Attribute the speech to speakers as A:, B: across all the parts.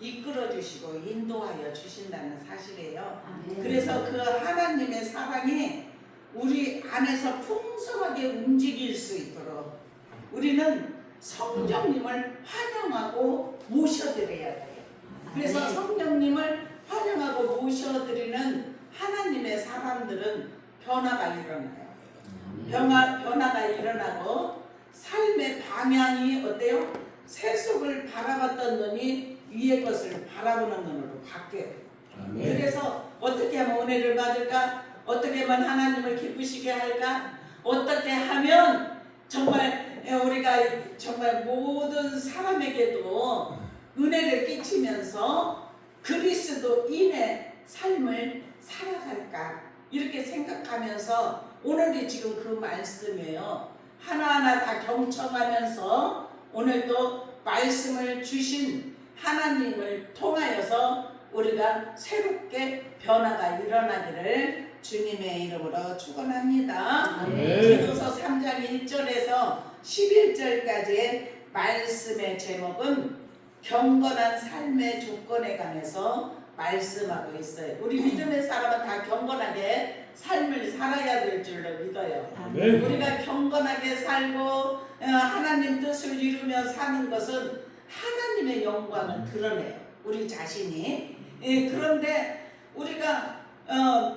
A: 이끌어 주시고 인도하여 주신다는 사실이에요.
B: 아멘.
A: 그래서 그 하나님의 사랑이 우리 안에서 풍성하게 움직일 수 있도록 우리는 성령님을 환영하고 모셔드려야 돼요. 그래서 성령님을 환영하고 모셔드리는 하나님의 사람들은 변화가 일어나요. 변화가 일어나고 삶의 방향이 어때요? 세속을 바라봤던 눈이 위의 것을 바라보는 눈으로 바뀌어요. 그래서 어떻게 하면 은혜를 받을까? 어떻게 하면 하나님을 기쁘시게 할까? 어떻게 하면 정말 우리가 정말 모든 사람에게도 은혜를 끼치면서 그리스도인의 삶을 살아갈까? 이렇게 생각하면서 오늘이 지금 그 말씀이에요. 하나하나 다 경청하면서 오늘도 말씀을 주신 하나님을 통하여서 우리가 새롭게 변화가 일어나기를 주님의 이름으로 축원합니다. 디도서 3장 1절에서 11절까지의 말씀의 제목은 경건한 삶의 조건에 관해서 말씀하고 있어요. 우리 믿음의 사람은 다 경건하게 삶을 살아야 될 줄로 믿어요. 우리가 경건하게 살고 하나님 뜻을 이루며 사는 것은 하나님의 영광을 드러내요. 우리 자신이. 그런데 우리가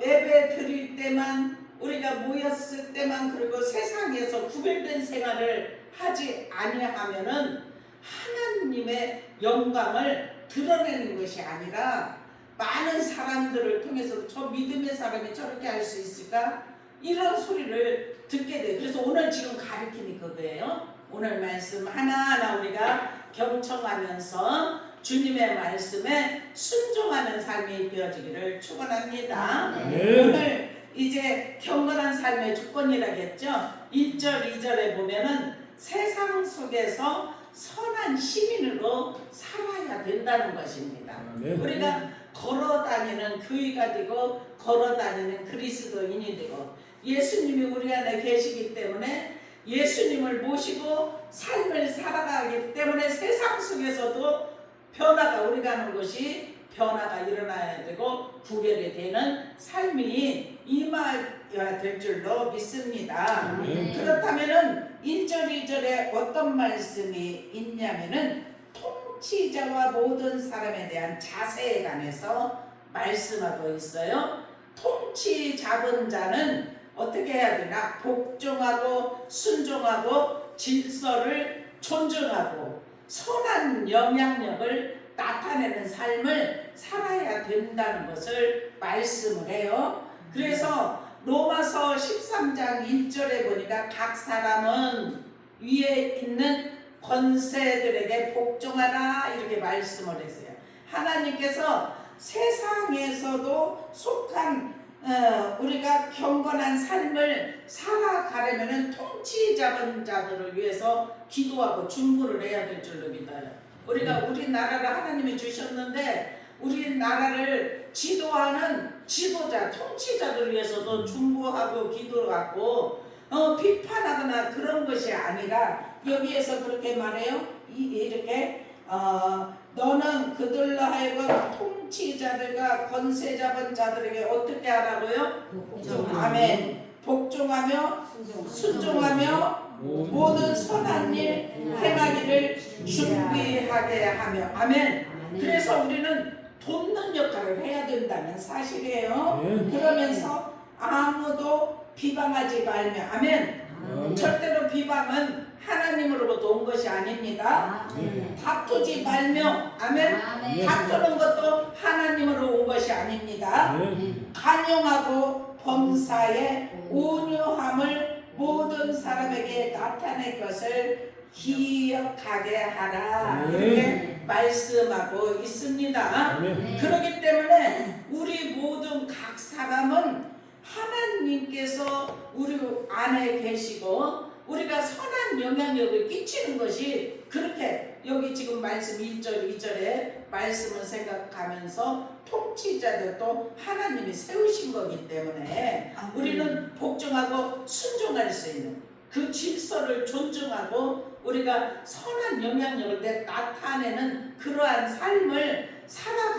A: 예배 드릴 때만, 우리가 모였을 때만, 그리고 세상에서 구별된 생활을 하지 아니하면은 하나님의 영광을 드러내는 것이 아니라 많은 사람들을 통해서 저 믿음의 사람이 저렇게 할 수 있을까? 이런 소리를 듣게 돼요. 그래서 오늘 지금 가르침이 그거예요. 오늘 말씀 하나하나 우리가 경청하면서 주님의 말씀에 순종하는 삶이 되어지기를 축원합니다. 오늘 이제 경건한 삶의 조건이라겠죠. 1절 2절에 보면은 세상 속에서 선한 시민으로 살아야 된다는 것입니다. 우리가 걸어다니는 교회가 되고 걸어다니는 그리스도인이 되고 예수님이 우리 안에 계시기 때문에 예수님을 모시고 삶을 살아가기 때문에 세상 속에서도 변화가 우리가 하는 것이 변화가 일어나야 되고 구별이 되는 삶이 임하여야 될 줄로 믿습니다. 그렇다면은 1절 2절에 어떤 말씀이 있냐면은 통치자와 모든 사람에 대한 자세에 관해서 말씀하고 있어요. 통치 잡은 자는 어떻게 해야 되나? 복종하고 순종하고 질서를 존중하고 선한 영향력을 나타내는 삶을 살아야 된다는 것을 말씀을 해요. 그래서 로마서 13장 1절에 보니까 각 사람은 위에 있는 권세들에게 복종하라 이렇게 말씀을 했어요. 하나님께서 세상에서도 속한 우리가 경건한 삶을 살아가려면 통치 잡은 자들을 위해서 기도하고 중보를 해야 될 줄로 믿어요. 우리가 우리나라를 하나님이 주셨는데 우리나라를 지도하는 지도자, 통치자들을 위해서도 중보하고 기도하고 비판하거나 그런 것이 아니라 여기에서 그렇게 말해요. 이렇게 너는 그들로 하여금 통치자들과 권세 잡은 자들에게 어떻게 하라고요? 아멘. 복종하며 순종하며 모든 선한 일 행하기를 준비하게 하며 아멘. 그래서 우리는 돕는 역할을 해야 된다는 사실이에요. 그러면서 아무도 비방하지 말며 아멘. 절대로 비방은 하나님으로부터 온 것이 아닙니다. 다투지 말며 아멘. 다투는 것도 하나님으로 온 것이 아닙니다. 간용하고 범사에 온유함을 모든 사람에게 나타낼 것을 기억하게 하라 이렇게 말씀하고 있습니다. 그렇기 때문에 우리 모든 각 사람은 하나님께서 우리 안에 계시고 우리가 선한 영향력을 끼치는 것이 그렇게 여기 지금 말씀 1절 2절에 말씀을 생각하면서 통치자들도 하나님이 세우신 거기 때문에 우리는 복종하고 순종할 수 있는 그 질서를 존중하고 우리가 선한 영향력을 나타내는 그러한 삶을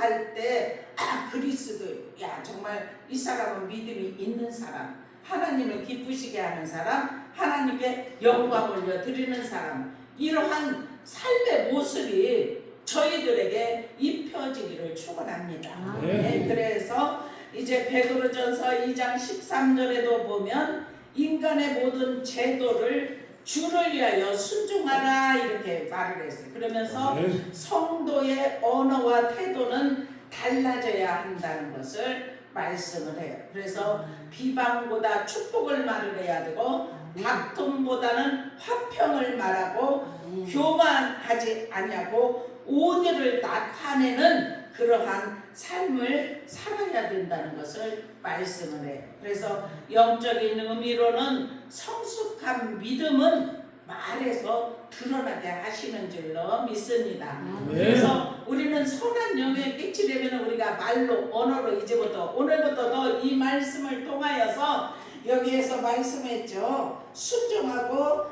A: 할 때 그리스도 야 정말 이 사람은 믿음이 있는 사람, 하나님을 기쁘시게 하는 사람, 하나님께 영광 올려 드리는 사람, 이러한 삶의 모습이 저희들에게 입혀지기를 축원합니다. 네, 그래서 이제 베드로전서 2장 13절에도 보면 인간의 모든 제도를 주를 위하여 순종하라 이렇게 말을 했어요. 그러면서 성도의 언어와 태도는 달라져야 한다는 것을 말씀을 해요. 그래서 비방보다 축복을 말을 해야 되고 다툼보다는 화평을 말하고 교만하지 아니하고 온유를 나타내는 그러한 삶을 살아야 된다는 것을 말씀을 해요. 그래서 영적인 의미로는 성숙한 믿음은 말에서 드러나게 하시는 줄로 믿습니다. 그래서 우리는 선한 영에 끼치려면 우리가 말로 언어로 이제부터 오늘부터도 이 말씀을 통하여서 여기에서 말씀했죠. 순종하고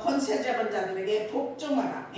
A: 권세 잡은 자들에게 복종하라.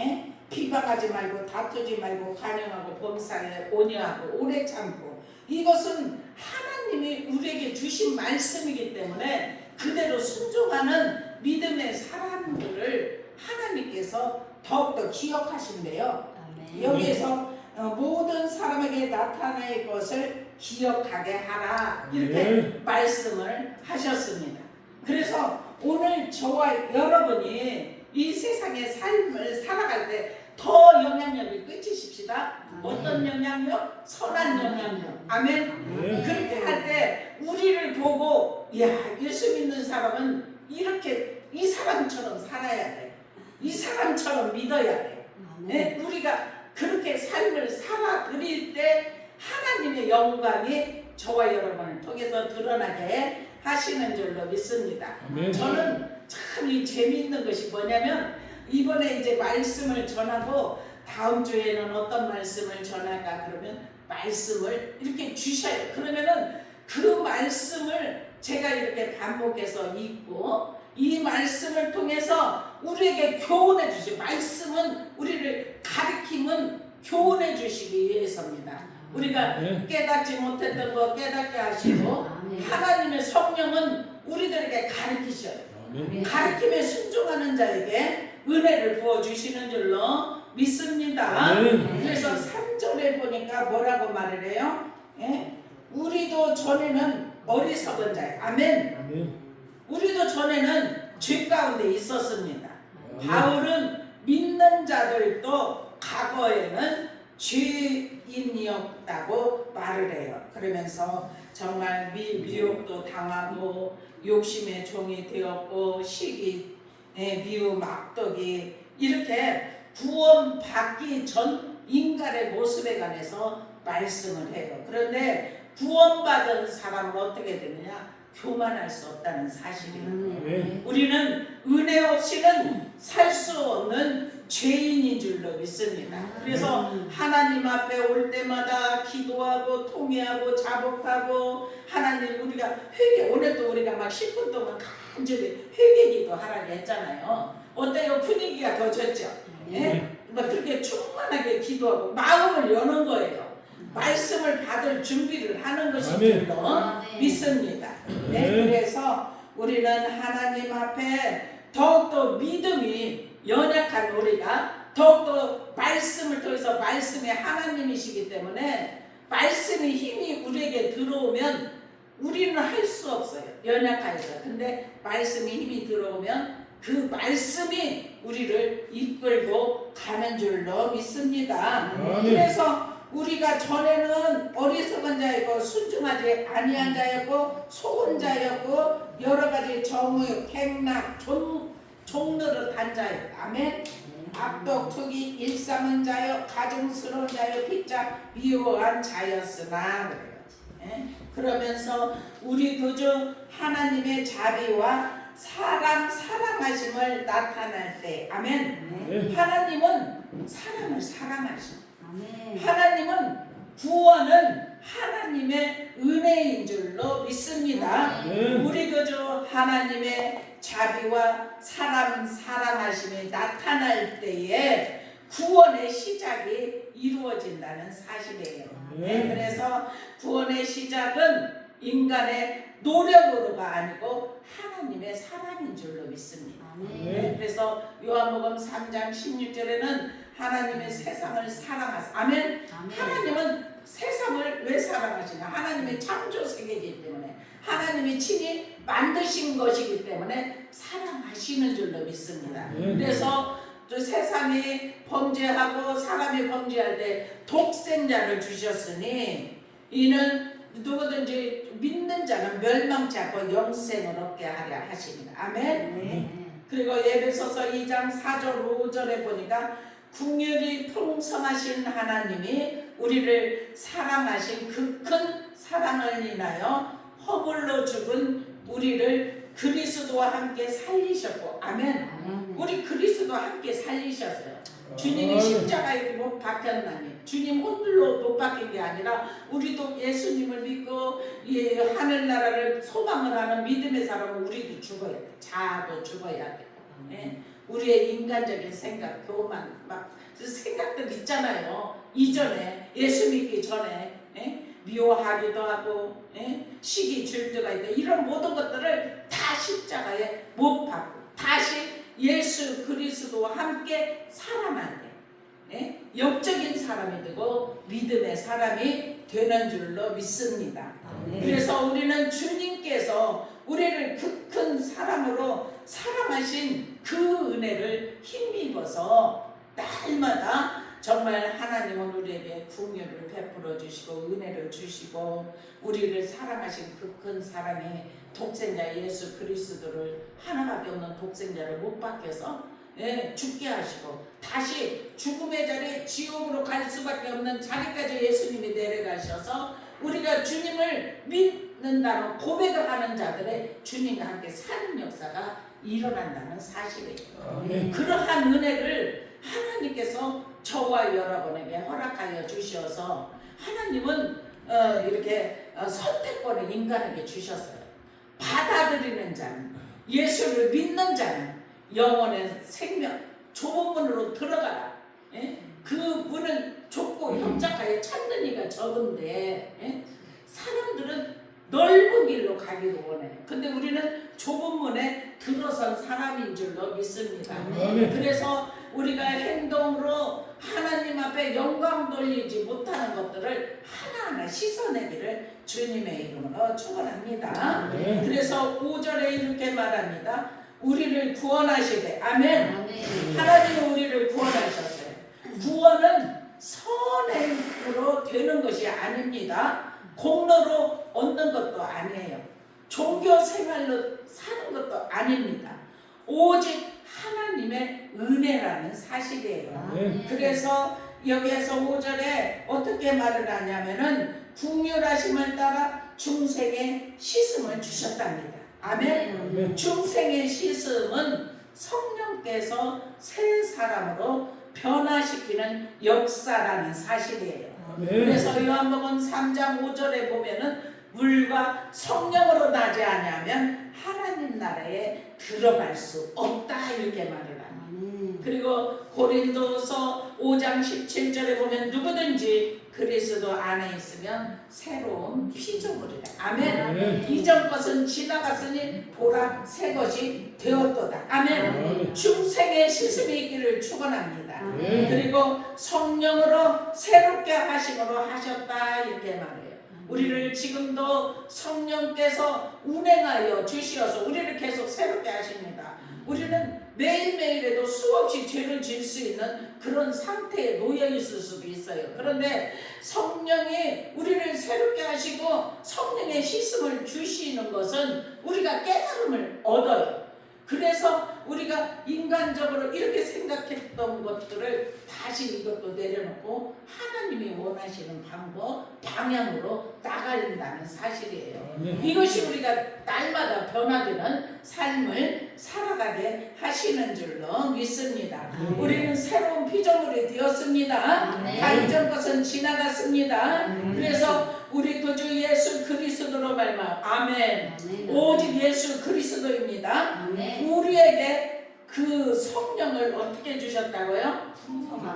A: 비방하지 말고 다투지 말고 간영하고 범사에 온유하고 오래 참고, 이것은 하나님이 우리에게 주신 말씀이기 때문에 그대로 순종하는 믿음의 사람들을 하나님께서 더욱더 기억하신대요. 여기에서 모든 사람에게 나타날 것을 기억하게 하라 이렇게 말씀을 하셨습니다. 그래서 오늘 저와 여러분이 이 세상의 삶을 살아갈 때 더 영향력을 끼치십시다. 어떤 영향력? 선한 영향력. 아멘. 그렇게 할 때 우리를 보고 야 예수 믿는 사람은 이렇게 이 사람처럼 살아야 돼. 이 사람처럼 믿어야 돼. 네? 우리가 그렇게 삶을 살아드릴 때 하나님의 영광이 저와 여러분을 통해서 드러나게 하시는 줄로 믿습니다. 저는 참 이 재미있는 것이 뭐냐면 이번에 이제 말씀을 전하고 다음 주에는 어떤 말씀을 전할까 그러면 말씀을 이렇게 주셔요. 그러면은 그 말씀을 제가 이렇게 반복해서 읽고 이 말씀을 통해서 우리에게 교훈해 주시고, 말씀은 우리를 가르침은 교훈해 주시기 위해서입니다. 우리가 깨닫지 못했던 거 깨닫게 하시고 하나님의 성령은 우리들에게 가르치셔요. 가르침에 순종하는 자에게 은혜를 부어주시는 줄로 믿습니다. 그래서 3절에 보니까 뭐라고 말을 해요? 우리도 전에는 어리석은 자예요. 아멘. 우리도 전에는 죄 가운데 있었습니다. 바울은 믿는 자들도 과거에는 죄인이었다고 말을 해요. 그러면서 정말 미혹도 당하고 욕심의 종이 되었고 시기, 미움, 악독이 이렇게 구원받기 전 인간의 모습에 관해서 말씀을 해요. 그런데 구원받은 사람은 어떻게 되느냐? 교만할 수 없다는 사실이에요. 우리는 은혜 없이는 살 수 없는 죄인인 줄로 믿습니다. 그래서 하나님 앞에 올 때마다 기도하고 통회하고 자복하고 하나님 우리가 회개, 오늘도 우리가 막 10분 동안 간절히 회개기도 하라고 했잖아요. 어때요? 분위기가 더 좋죠? 막 그렇게 충만하게 기도하고 마음을 여는 거예요. 말씀을 받을 준비를 하는 것인 줄로 믿습니다. 그래서 우리는 하나님 앞에 더욱더 믿음이 연약한 우리가 더욱더 말씀을 통해서 말씀이 하나님이시기 때문에 말씀의 힘이 우리에게 들어오면 우리는 할 수 없어요. 연약해서. 근데 말씀의 힘이 들어오면 그 말씀이 우리를 이끌고 가는 줄로 믿습니다. 그래서 우리가 전에는 어리석은 자였고 순종하지 아니한 자였고 속은 자였고 여러 가지 정의, 행락, 종노릇한 자였다. 아멘. 악독, 투기, 일삼은 자여, 가증스러운 자여, 피자, 미워한 자였으나 그래요. 그러면서 우리 그저 하나님의 자비와 사람 사랑하심을 나타날 때, 아멘. 하나님은 사람을 사랑하십니다. 하나님은 구원은 하나님의 은혜인 줄로 믿습니다. 우리 그저 하나님의 자비와 사람 사랑하심이 나타날 때에 구원의 시작이 이루어진다는 사실이에요.
B: 네.
A: 그래서 구원의 시작은 인간의 노력으로가 아니고 하나님의 사랑인 줄로 믿습니다.
B: 네.
A: 그래서 요한복음 3장 16절에는 하나님의 세상을 사랑하사. 아멘. 하나님은 세상을 왜 사랑하시나? 하나님의 창조 세계이기 때문에, 하나님이 친히 만드신 것이기 때문에 사랑하시는 줄로 믿습니다. 그래서 또 세상이 범죄하고 사람이 범죄할 때 독생자를 주셨으니 이는 누구든지 믿는 자는 멸망치 않고 영생을 얻게 하려 하십니다. 아멘. 그리고 에베소서 2장 4절 5절에 보니까 긍휼이 풍성하신 하나님이 우리를 사랑하신 그 큰 사랑을 인하여 허물로 죽은 우리를 그리스도와 함께 살리셨고. 아멘. 우리 그리스도와 함께 살리셨어요. 주님이 십자가에 못 박혔나니, 주님 홀로 못 박힌 게 아니라 우리도 예수님을 믿고 하늘나라를 소망을 하는 믿음의 사람은 우리도 죽어야 돼. 자아도 죽어야 돼. 우리의 인간적인 생각, 교만, 막 생각들 있잖아요. 이전에 예수 믿기 전에 미워하기도 하고 시기 질투가 있다. 이런 모든 것들을 다 십자가에 못 박고 다시 예수 그리스도와 함께 살아난 데 영적인 사람이 되고 믿음의 사람이 되는 줄로 믿습니다. 그래서 우리는 주님께서 우리를 그 큰 사랑으로 사랑하신 그 은혜를 힘입어서 날마다 정말 하나님은 우리에게 긍휼을 베풀어 주시고 은혜를 주시고 우리를 사랑하신 그 큰 사랑이 독생자 예수 그리스도를 하나밖에 없는 독생자를 못 박혀서 죽게 하시고 다시 죽음의 자리에 지옥으로 갈 수밖에 없는 자리까지 예수님이 내려가셔서 우리가 주님을 믿는다는 고백을 하는 자들의 주님과 함께 사는 역사가 일어난다는 사실이에요. 그러한 은혜를 하나님께서 저와 여러분에게 허락하여 주셔서 하나님은 이렇게 선택권을 인간에게 주셨어요. 받아들이는 자는, 예수를 믿는 자는 영혼의 생명 좁은 문으로 들어가라. 그 문은 좁고 협착하여 찾는 이가 적은데 사람들은 넓은 길로 가기를 원해요. 근데 우리는 좁은 문에 들어선 사람인 줄로 믿습니다. 그래서 우리가 행동으로 하나님 앞에 영광 돌리지 못하는 것들을 하나하나 씻어내기를 주님의 이름으로 축원합니다. 그래서 5절에 이렇게 말합니다. 우리를 구원하시되. 아멘. 하나님은 우리를 구원하셨어요. 구원은 선행으로 되는 것이 아닙니다. 공로로 얻는 것도 아니에요. 종교 생활로 사는 것도 아닙니다. 오직 하나님의 은혜라는 사실이에요. 그래서 여기에서 5절에 어떻게 말을 하냐면은 긍휼하심을 따라 중생의 씻음을 주셨답니다. 아멘. 중생의 씻음은 성령께서 새 사람으로 변화시키는 역사라는 사실이에요. 그래서 요한복음 3장 5절에 보면은 물과 성령으로 나지 아니하면 하나님 나라에 들어갈 수 없다 이렇게 말을 합니다. 그리고 고린도서 5장 17절에 보면 누구든지 그리스도 안에 있으면 새로운 피조물이다. 아멘. 이전 것은 지나갔으니 보라 새 것이 되었도다. 아멘. 중생의 씻음이 있기를 축원합니다. 그리고 성령으로 새롭게 하심으로 하셨다 이렇게 말해요. 우리를 지금도 성령께서 운행하여 주시어서 우리를 계속 새롭게 하십니다. 우리는 매일매일에도 수없이 죄를 지을 수 있는 그런 상태에 놓여 있을 수도 있어요. 그런데 성령이 우리를 새롭게 하시고 성령의 씻음을 주시는 것은 우리가 깨달음을 얻어요. 그래서 우리가 인간적으로 이렇게 생각했던 것들을 다시 이것도 내려놓고 하나님이 원하시는 방법, 방향으로 나간다는 사실이에요. 이것이 우리가 날마다 변화되는 삶을 살아가게 하시는 줄로 믿습니다. 우리는 새로운 피조물이 되었습니다. 다 이전 것은 지나갔습니다. 그래서 우리 구주 예수 그리스도로 말미암아 아멘. 오직 예수 그리스도입니다. 우리에게
B: 그 성령을 어떻게 주셨다고요?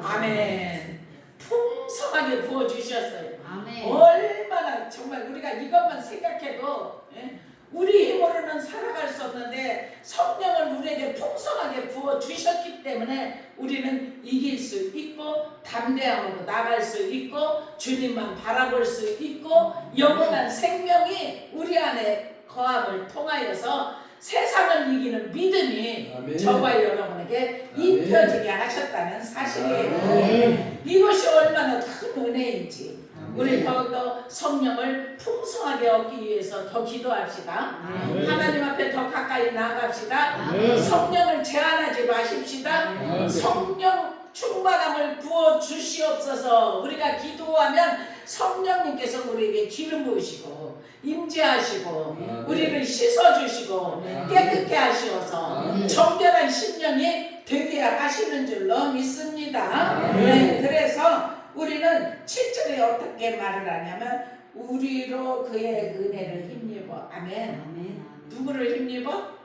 B: 아멘. 풍성하게 부어 주셨어요.
C: 아멘.
B: 얼마나 정말 우리가 이것만 생각해도 우리 힘으로는 살아갈 수 없는데 성령을 우리에게 풍성하게 부어 주셨기 때문에 우리는 이길 수 있고 담대함으로 나갈 수 있고 주님만 바라볼 수 있고 영원한 생명이 우리 안에 거함을 통하여서 세상을 이기는 믿음이
D: 아멘.
B: 저와 여러분에게
D: 아멘.
B: 입혀지게 하셨다는 사실이에요.
C: 아멘.
B: 이것이 얼마나 큰 은혜인지 우리
D: 아멘.
B: 더욱더 성령을 풍성하게 얻기 위해서 더 기도합시다.
C: 아멘.
B: 하나님 앞에 더 가까이 나아갑시다.
C: 아멘.
B: 성령을 제한하지 마십시다.
C: 아멘.
B: 성령 충만함을 부어 주시옵소서. 우리가 기도하면 성령님께서 우리에게 기름 부으시고 임재하시고
D: 아멘.
B: 우리를 씻어주시고
C: 아멘.
B: 깨끗게 하시어서
D: 아멘.
B: 정결한 심령이 되게 하시는 줄로 믿습니다.
D: 아멘.
B: 네, 그래서 우리는 7절에 어떻게 말을 하냐면 우리로 그의 은혜를 힘입어. 아멘.
C: 아멘.
B: 누구를 힘입어?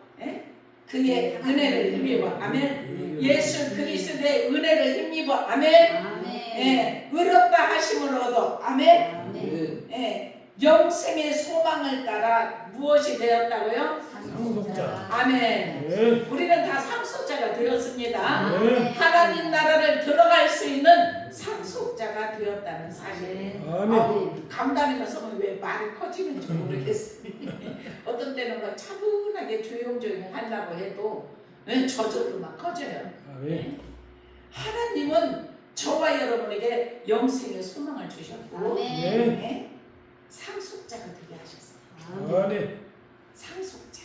B: 그의 은혜를 힘입어. 아멘. 예수 그리스도의 은혜를 힘입어. 아멘.
C: 아멘.
B: 의롭다 하심을 얻어. 아멘.
C: 아멘.
B: 영생의 소망을 따라 무엇이 되었다고요?
C: 상속자.
B: 아멘. 우리는 다 상속자가 되었습니다.
C: 아멘.
B: 하나님 나라를 들어갈 수 있는 상속자가 되었다는 사실.
C: 아멘.
B: 감당하면서 왜 말이 커지는지 모르겠어요. 어떤 때는 막 차분하게 조용조용 하려고 해도 저절로 막 커져요. 하나님은 저와 여러분에게 영생의 소망을 주셨고
C: 아멘.
B: 상속자가 되게 하셨어요.
C: 아멘.
B: 상속자.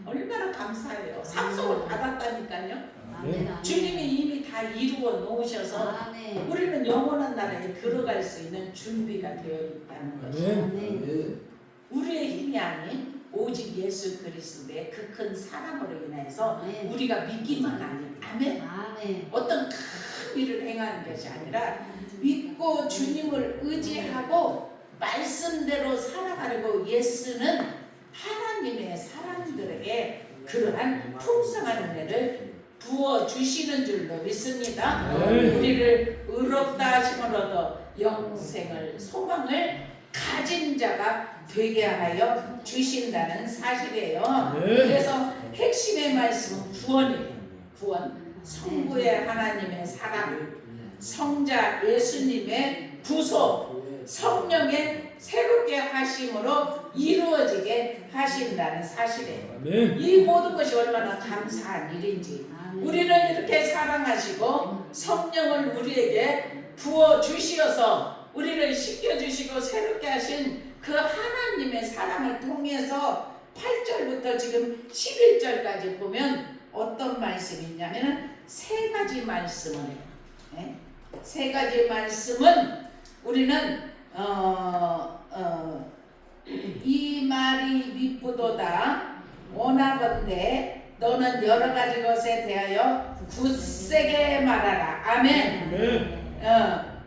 B: 얼마나 감사해요. 상속을 받았다니까요.
C: 아멘.
B: 주님이 이미 다 이루어 놓으셔서
C: 아멘.
B: 우리는 영원한 나라에 들어갈 수 있는 준비가 되어 있다는 것이죠.
C: 아멘.
B: 우리의 힘이 아닌 오직 예수 그리스도의 그 큰 사랑으로 인해서
C: 아멘.
B: 우리가 믿기만 하면 아멘.
C: 아멘.
B: 어떤 큰 일을 행하는 것이 아니라 믿고 주님을 의지하고 말씀대로 살아가려고 예수는 하나님의 사람들에게 그러한 풍성한 은혜를 부어주시는 줄로 믿습니다. 우리를 의롭다 하심을 얻어 영생을 소망을 가진 자가 되게 하여 주신다는 사실이에요. 그래서 핵심의 말씀은 구원이에요. 구원. 성부의 하나님의 사랑, 성자 예수님의 구속, 성령의 새롭게 하심으로 이루어지게 하신다는 사실이에요. 이 모든 것이 얼마나 감사한 일인지 우리를 이렇게 사랑하시고 성령을 우리에게 부어주시어서 우리를 씻겨주시고 새롭게 하신 그 하나님의 사랑을 통해서 8절부터 지금 11절까지 보면 어떤 말씀이 있냐면 세 가지 말씀을 해요. 세 가지 말씀은 우리는 이 말이 미쁘도다 원하건대 너는 여러 가지 것에 대하여 굳세게 말하라. 아멘.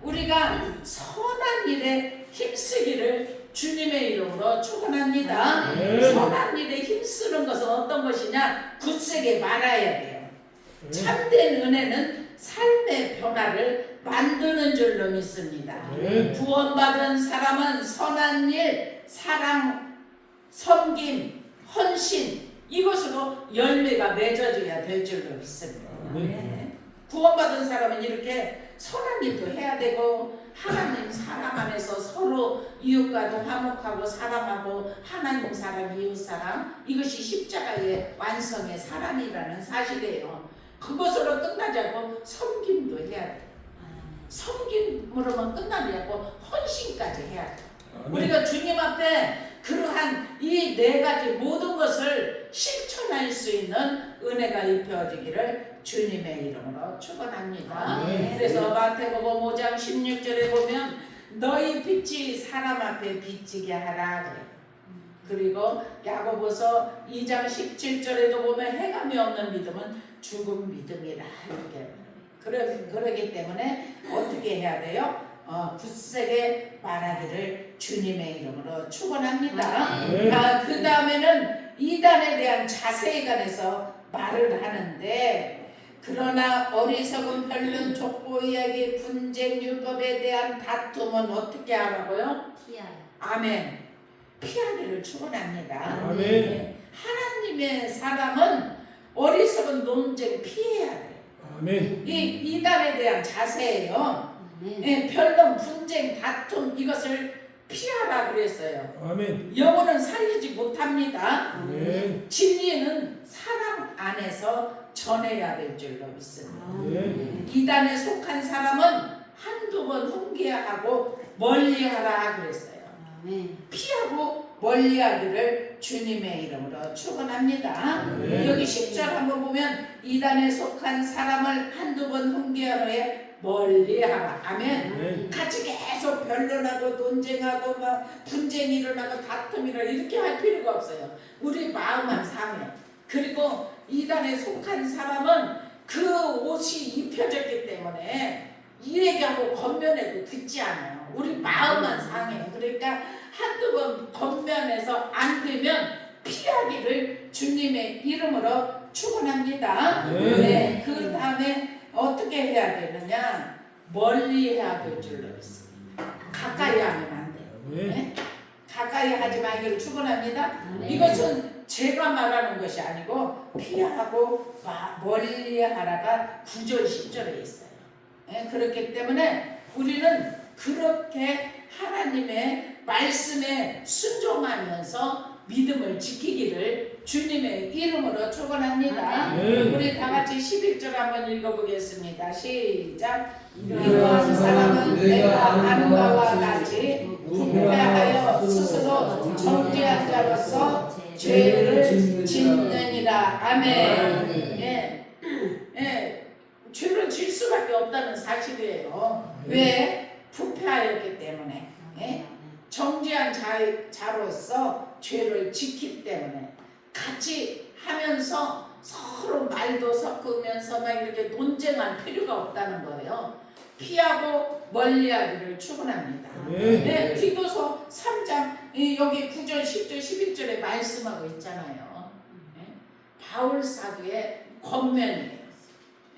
B: 우리가 선한 일에 힘쓰기를 주님의 이름으로 축원합니다. 선한 일에 힘쓰는 것은 어떤 것이냐? 굳세게 말아야 돼요. 참된 은혜는 삶의 변화를 만드는 줄로 믿습니다. 구원받은 사람은 선한 일, 사랑, 섬김, 헌신 이것으로 열매가 맺어져야 될 줄로 믿습니다. 구원받은 사람은 이렇게 선한 일도 해야 되고 하나님 사랑 안에서 서로 이웃과도 화목하고 사랑하고 하나님 사랑, 이웃 사랑 이것이 십자가의 완성의 사랑이라는 사실이에요. 그것으로 끝나지 않고 섬김도 해야 돼요. 섬김으로만 끝나지 않고 헌신까지 해야 돼요. 우리가 주님 앞에 그러한 이 네 가지 모든 것을 실천할 수 있는 은혜가 입혀지기를 주님의 이름으로 축원합니다. 그래서 마태복음 5장 16절에 보면 너희 빛이 사람 앞에 비치게 하라 그래요. 그리고 야고보서 2장 17절에도 보면 해감이 없는 믿음은 죽은 믿음이라 이렇게 그러기 때문에 어떻게 해야 돼요? 굳세게 말하기를 주님의 이름으로 축원합니다. 그 다음에는 이단에 대한 자세에 관해서 말을 하는데 그러나 어리석은 변론 족보 이야기 분쟁 율법에 대한 다툼은 어떻게 하라고요?
C: 피하여.
B: 아멘. 피하기를 축원합니다.
C: 아멘.
B: 네. 하나님의 사람은 어리석은 논쟁 피해야 돼요.
D: 아멘.
B: 이 이단에 대한 자세예요.
C: 아멘.
B: 예, 변론, 분쟁, 다툼 이것을 피하라 그랬어요.
D: 아멘.
B: 영혼은 살리지 못합니다.
D: 아멘.
B: 진리는 사랑 안에서 전해야 될 줄로 믿습니다.
C: 아멘.
B: 이단에 속한 사람은 한두 번 훈계하고 멀리하라 그랬어요.
C: 아멘.
B: 피하고 멀리하기를 주님의 이름으로 축원합니다.
D: 네.
B: 여기 10절 한번 보면 이단에 속한 사람을 한두 번 훈계한 후에 멀리하라. 아멘.
D: 네.
B: 같이 계속 변론하고 논쟁하고 막 분쟁이 일어나고 다툼이 일어나고 이렇게 할 필요가 없어요. 우리 마음만 상해. 그리고 이단에 속한 사람은 그 옷이 입혀졌기 때문에 이 얘기하고 겉면에도 듣지 않아요. 우리 마음만 상해. 그러니까 한두 번 겉면에서 안 되면 피하기를 주님의 이름으로 축원합니다.
D: 네.
B: 네. 그 다음에 어떻게 해야 되느냐? 멀리 해야 될 줄로 믿습니다. 가까이 하면 안 돼요. 네? 가까이 하지 말기를 축원합니다.
C: 아멘.
B: 이것은 제가 말하는 것이 아니고 피하고 멀리 하라가 9절 10절에 있어요. 네? 그렇기 때문에 우리는 그렇게 하나님의 말씀에 순종하면서 믿음을 지키기를 주님의 이름으로 축원합니다.
D: 아멘.
B: 우리 다 같이 11절 한번 읽어보겠습니다. 시작.
C: 이러한
B: 사람은 내가 아는 바와
C: 같이
B: 같이 부패하여 스스로 정죄한 자로서 죄를 짓느니라. 아멘. 예. 예. 죄를 질 수밖에 없다는 사실이에요. 왜? 부패하였기 때문에. 예? 정죄한 자로서 죄를 지키기 때문에 같이 하면서 서로 말도 섞으면서 막 이렇게 논쟁할 필요가 없다는 거예요. 피하고 멀리하기를 축원합니다. 네, 디도서 3장 여기 9절, 10절, 11절에 말씀하고 있잖아요. 네? 바울 사도의 겉면이에요.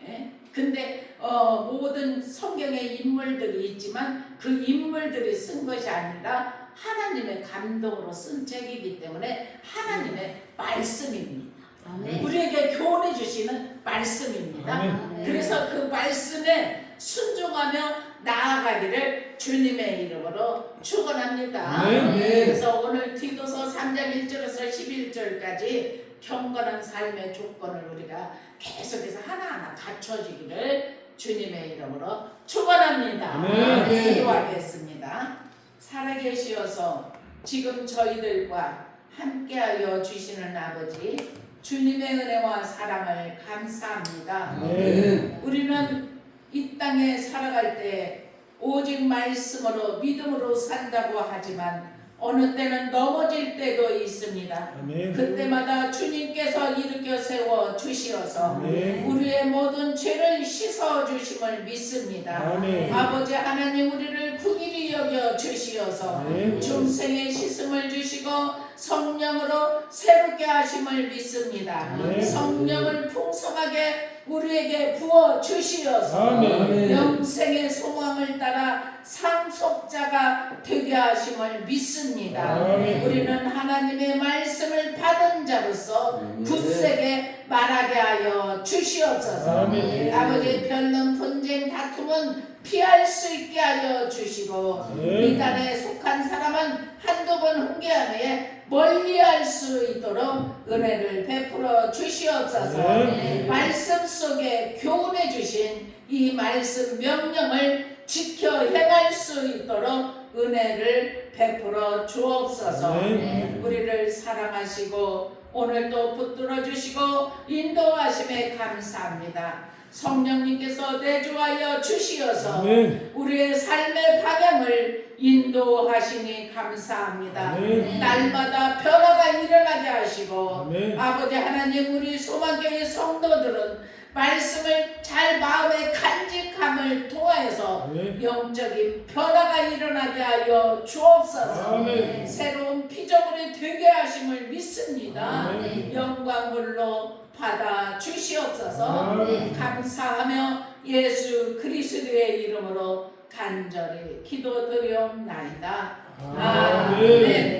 B: 네? 근데 모든 성경의 인물들이 있지만 그 인물들이 쓴 것이 아니라 하나님의 감동으로 쓴 책이기 때문에 하나님의 말씀입니다.
C: 아멘.
B: 우리에게 교훈해 주시는 말씀입니다.
D: 아멘.
B: 그래서 그 말씀에 순종하며 나아가기를 주님의 이름으로 축원합니다.
D: 아멘.
B: 그래서 오늘 디도서 3장 1절에서 11절까지 경건한 삶의 조건을 우리가 계속해서 하나하나 갖춰지기를 주님의 이름으로 축원합니다.
D: 아멘.
B: 기도하겠습니다. 살아계시어서 지금 저희들과 함께하여 주시는 아버지 주님의 은혜와 사랑을 감사합니다.
D: 아멘.
B: 우리는 이 땅에 살아갈 때 오직 말씀으로 믿음으로 산다고 하지만 어느 때는 넘어질 때도 있습니다.
D: 아멘.
B: 그때마다 주님께서 일으켜 세워 주시어서
D: 아멘.
B: 우리의 모든 죄를 씻어 주심을 믿습니다.
D: 아멘.
B: 아버지 하나님 우리를 긍휼히 여겨 주시어서
D: 아멘.
B: 중생의 씻음을 주시고 성령으로 새롭게 하심을 믿습니다.
D: 아멘.
B: 성령을 풍성하게 우리에게 부어 주시어서
D: 아멘.
B: 영생의 소망을 따라 상속자가 되게 하심을 믿습니다.
D: 아멘.
B: 우리는 하나님의 말씀을 받은 자로서 굳세게 말하게 하여 주시옵소서.
D: 아멘.
B: 아버지 변론 분쟁 다툼은 피할 수 있게 하여 주시고
D: 아멘.
B: 이단에 속한 사람은 한두 번 훈계하에 멀리할 수 있도록 은혜를 베풀어 주시옵소서.
D: 아멘.
B: 말씀 속에 교훈해 주신 이 말씀 명령을 지켜 행할 수 있도록 은혜를 베풀어 주옵소서.
D: 아멘.
B: 우리를 사랑하시고 오늘도 붙들어 주시고 인도하심에 감사합니다. 성령님께서 내주하여 주시어서
D: 아멘.
B: 우리의 삶의 방향을 인도하시니 감사합니다.
D: 아멘.
B: 날마다 변화가 일어나게 하시고
D: 아멘.
B: 아버지 하나님 우리 소망교회 성도들은 말씀을 잘 마음에 간직함을 통하여서
D: 아멘.
B: 영적인 변화가 일어나게 하여 주옵소서.
D: 아멘.
B: 새로운 피조물이 되게 하심을 믿습니다.
D: 아멘.
B: 영광물로 받아 주시옵소서.
D: 아멘.
B: 감사하며 예수 그리스도의 이름으로 간절히 기도드리옵나이다.
D: 아멘.
B: 아멘.